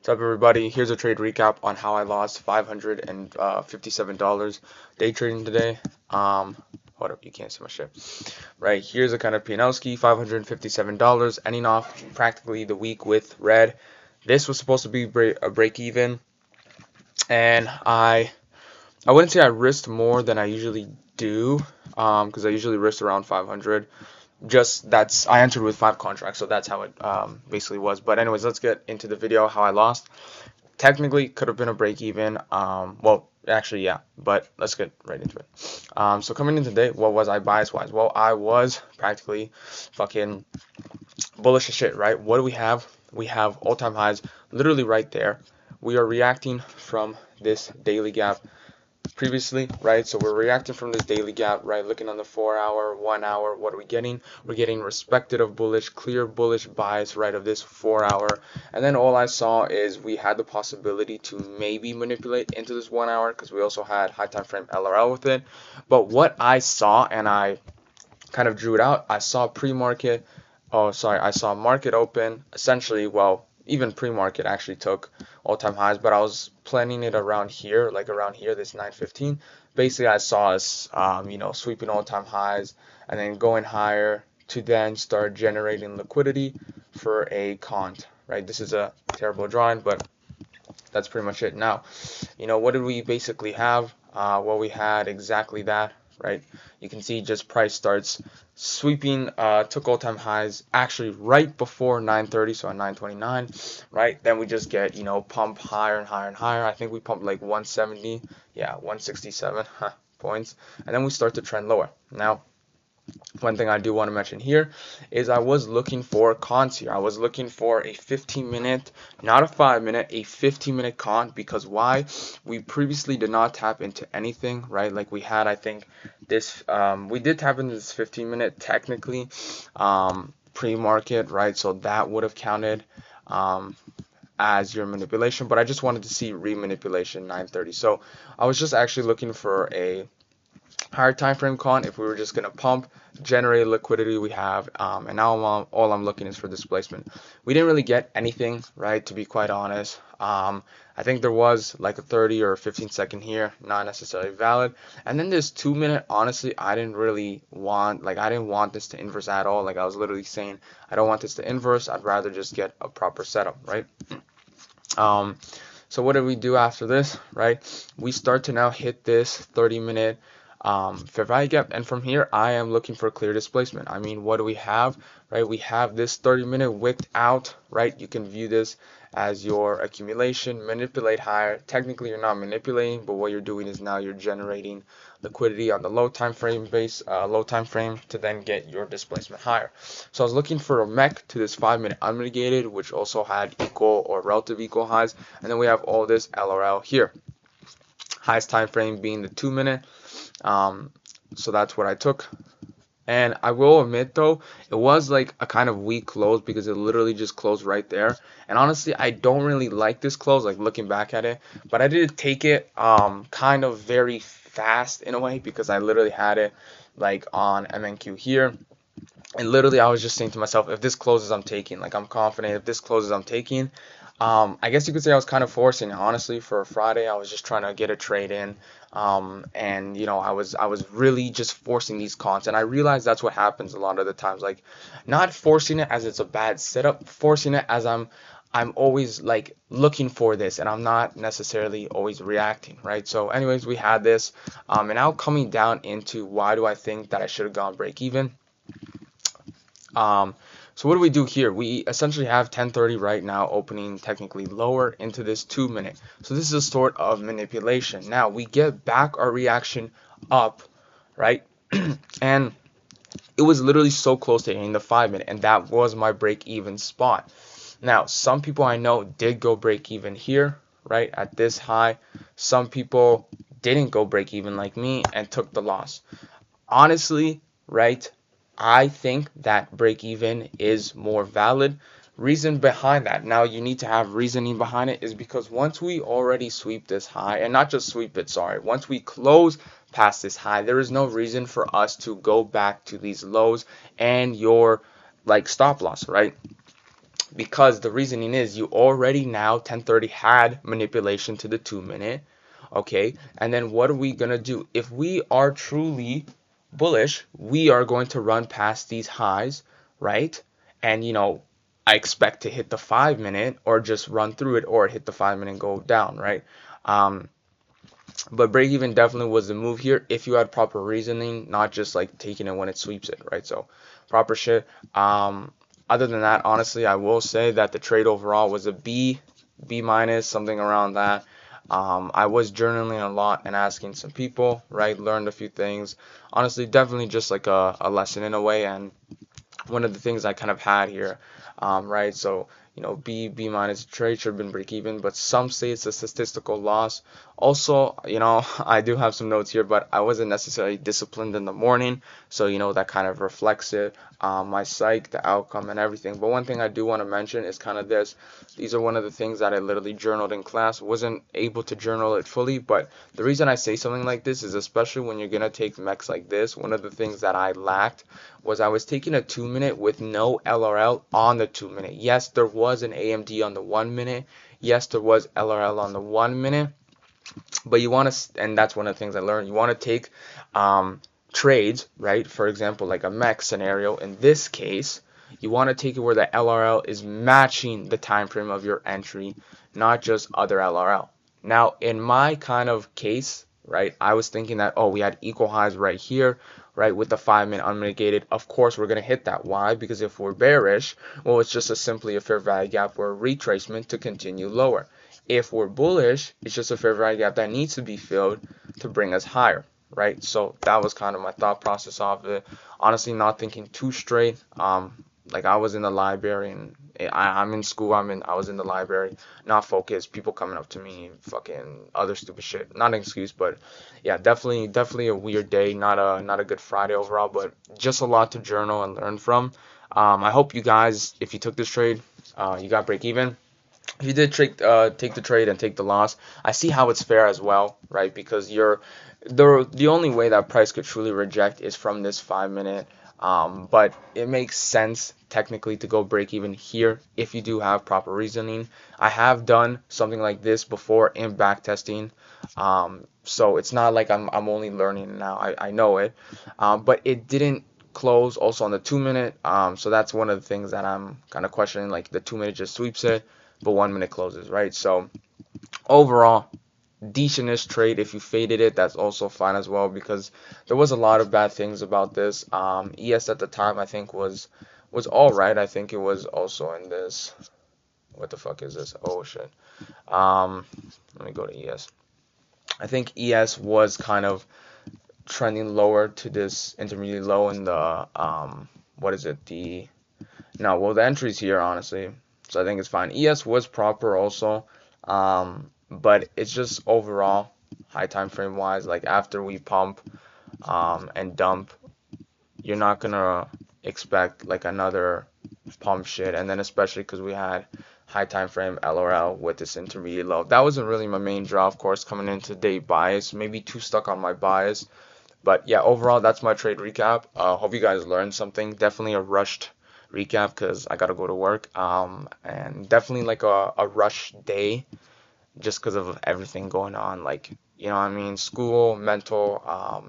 What's up, everybody? Here's a trade recap on how I lost $557 day trading today. Hold up, you can't see my shit. Right, here's a kind of P&L ski, $557, ending off practically the week with red. This was supposed to be a break even, and I wouldn't say I risked more than I usually do, because I usually risk around 500. I entered with 5 contracts, so that's how it basically was. But anyways, let's get into the video how I lost. Technically could have been a break even. Well, actually, yeah, but let's get right into it. So coming into today, what was I bias wise? Well, I was practically fucking bullish as shit, right? What do we have? We have all-time highs literally right there. We are reacting from this daily gap previously, right? So we're reacting from this daily gap, right? Looking on the 4-hour, 1 hour, what are we getting? We're getting respected of bullish, clear bullish bias, right, of this 4-hour. And then all I saw is we had the possibility to maybe manipulate into this 1 hour because we also had high time frame LRL with it. But what I saw, and I kind of drew it out, I saw pre-market, I saw market open, essentially, well, even pre-market actually took all-time highs, but I was planning it around here, like around here, this 915. Basically, I saw us, sweeping all-time highs and then going higher to then start generating liquidity for a cont, right? This is a terrible drawing, but that's pretty much it. Now, what did we basically have? Well, we had exactly that, right? You can see just price starts sweeping, took all-time highs actually right before 9:30, so at 9:29, right? Then we just get, pump higher and higher and higher. I think we pumped like 170, yeah, 167 points, and then we start to trend lower. Now, one thing I do want to mention here is I was looking for cons here. I was looking for a 15-minute, not a 5-minute, a 15-minute con, because why? We previously did not tap into anything, right? Like we had, I think, this, we did tap into this 15-minute technically pre-market, right? So that would have counted as your manipulation, but I just wanted to see remanipulation 9:30. So I was just actually looking for a higher time frame con if we were just going to pump, generate liquidity we have, and now all I'm looking is for displacement. We didn't really get anything, right, to be quite honest. I think there was like a 30 or 15 second here, not necessarily valid, and then this 2-minute, honestly, I didn't want this to inverse at all. Like I was literally saying, I don't want this to inverse, I'd rather just get a proper setup, right? So what did we do after this, right? We start to now hit this 30-minute fair value gap, and from here I am looking for clear displacement. I mean, what do we have, right? We have this 30-minute wicked out, right? You can view this as your accumulation, manipulate higher. Technically you're not manipulating, but what you're doing is now you're generating liquidity on the low time frame to then get your displacement higher. So I was looking for a mech to this 5-minute unmitigated, which also had equal or relative equal highs, and then we have all this LRL here, highest time frame being the 2-minute. So that's what I took, and I will admit though, it was like a kind of weak close because it literally just closed right there, and honestly I don't really like this close, like looking back at it, but I did take it kind of very fast in a way because I literally had it like on MNQ here, and literally I was just saying to myself, if this closes I'm taking, like I'm confident if this closes I'm taking. I guess you could say I was kind of forcing it, honestly. For a Friday, I was just trying to get a trade in, and I was really just forcing these cons, and I realized that's what happens a lot of the times. Like, not forcing it as it's a bad setup, forcing it as I'm always like looking for this, and I'm not necessarily always reacting, right? So, anyways, we had this, and now coming down into why do I think that I should have gone break even. So what do we do here? We essentially have 10:30 right now opening technically lower into this 2-minute. So this is a sort of manipulation. Now we get back our reaction up, right? And it was literally so close to hitting the 5-minute, and that was my break even spot. Now some people I know did go break even here, right, at this high. Some people didn't go break even like me and took the loss. Honestly, right, I think that break even is more valid. Reason behind that, now you need to have reasoning behind it, is because once we already sweep this high, and not just sweep it, sorry, once we close past this high, there is no reason for us to go back to these lows and your like stop loss, right? because the reasoning is you already now 1030 had manipulation to the 2 minute. Okay, and then what are we gonna do? If we are truly bullish, we are going to run past these highs, right? And I expect to hit the 5 minute or just run through it, or hit the 5 minute and go down, right? um but break even definitely was the move here if you had proper reasoning, not just like taking it when it sweeps it, right? So proper shit. Other than that, honestly, I will say that the trade overall was a B minus, something around that. I was journaling a lot and asking some people, right? Learned a few things. Honestly, definitely just like a lesson in a way, and one of the things I kind of had here, right? So, B minus trade should have been break even, but some say it's a statistical loss. Also, I do have some notes here, but I wasn't necessarily disciplined in the morning, so that kind of reflects it, my psych, the outcome, and everything. But one thing I do want to mention is kind of this. These are one of the things that I literally journaled in class. Wasn't able to journal it fully, but the reason I say something like this is especially when you're gonna take mechs like this. One of the things that I lacked was I was taking a 2 minute with no LRL on the 2 minute. Yes, there was an AMD on the 1 minute. Yes, there was LRL on the 1 minute. But you want to, and that's one of the things I learned, you want to take trades, right? For example, like a mech scenario. In this case, you want to take it where the LRL is matching the time frame of your entry, not just other LRL. Now, in my kind of case, right, I was thinking that, oh, we had equal highs right here, right, with the 5 minute unmitigated. Of course, we're going to hit that. Why? Because if we're bearish, well, it's just simply a fair value gap or a retracement to continue lower. If we're bullish, it's just a fair value gap that needs to be filled to bring us higher, right? So that was kind of my thought process of it. Honestly, not thinking too straight. Like I was in the library, and I'm in school. I was in the library, not focused. People coming up to me, fucking other stupid shit. Not an excuse, but yeah, definitely a weird day. Not a good Friday overall, but just a lot to journal and learn from. I hope you guys, if you took this trade, you got break even. If you did take the trade and take the loss, I see how it's fair as well, right? Because the only way that price could truly reject is from this 5 minute. But it makes sense technically to go break even here if you do have proper reasoning. I have done something like this before in back testing, so it's not like I'm only learning now. I know it, but it didn't close also on the 2 minute. So that's one of the things that I'm kind of questioning. Like the 2 minute just sweeps it, but 1 minute closes, right? So overall, decentish trade. If you faded it, that's also fine as well, because there was a lot of bad things about this. ES at the time I think was all right. I think it was also in this. What the fuck is this? Oh shit. Let me go to ES. I think ES was kind of trending lower to this intermediate low in the what is it? The entries here, honestly. So I think it's fine. ES was proper also, but it's just overall high time frame wise, like after we pump and dump, you're not gonna expect like another pump shit, and then especially because we had high time frame LRL with this intermediate low. That wasn't really my main draw, of course, coming into day bias, maybe too stuck on my bias. But yeah, overall, that's my trade recap. Hope you guys learned something. Definitely a rushed recap because I gotta go to work. And definitely like a rush day just because of everything going on. Like, you know what I mean? School, mental,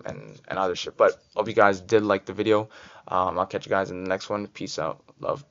and other shit. But hope you guys did like the video. I'll catch you guys in the next one. Peace out. Love.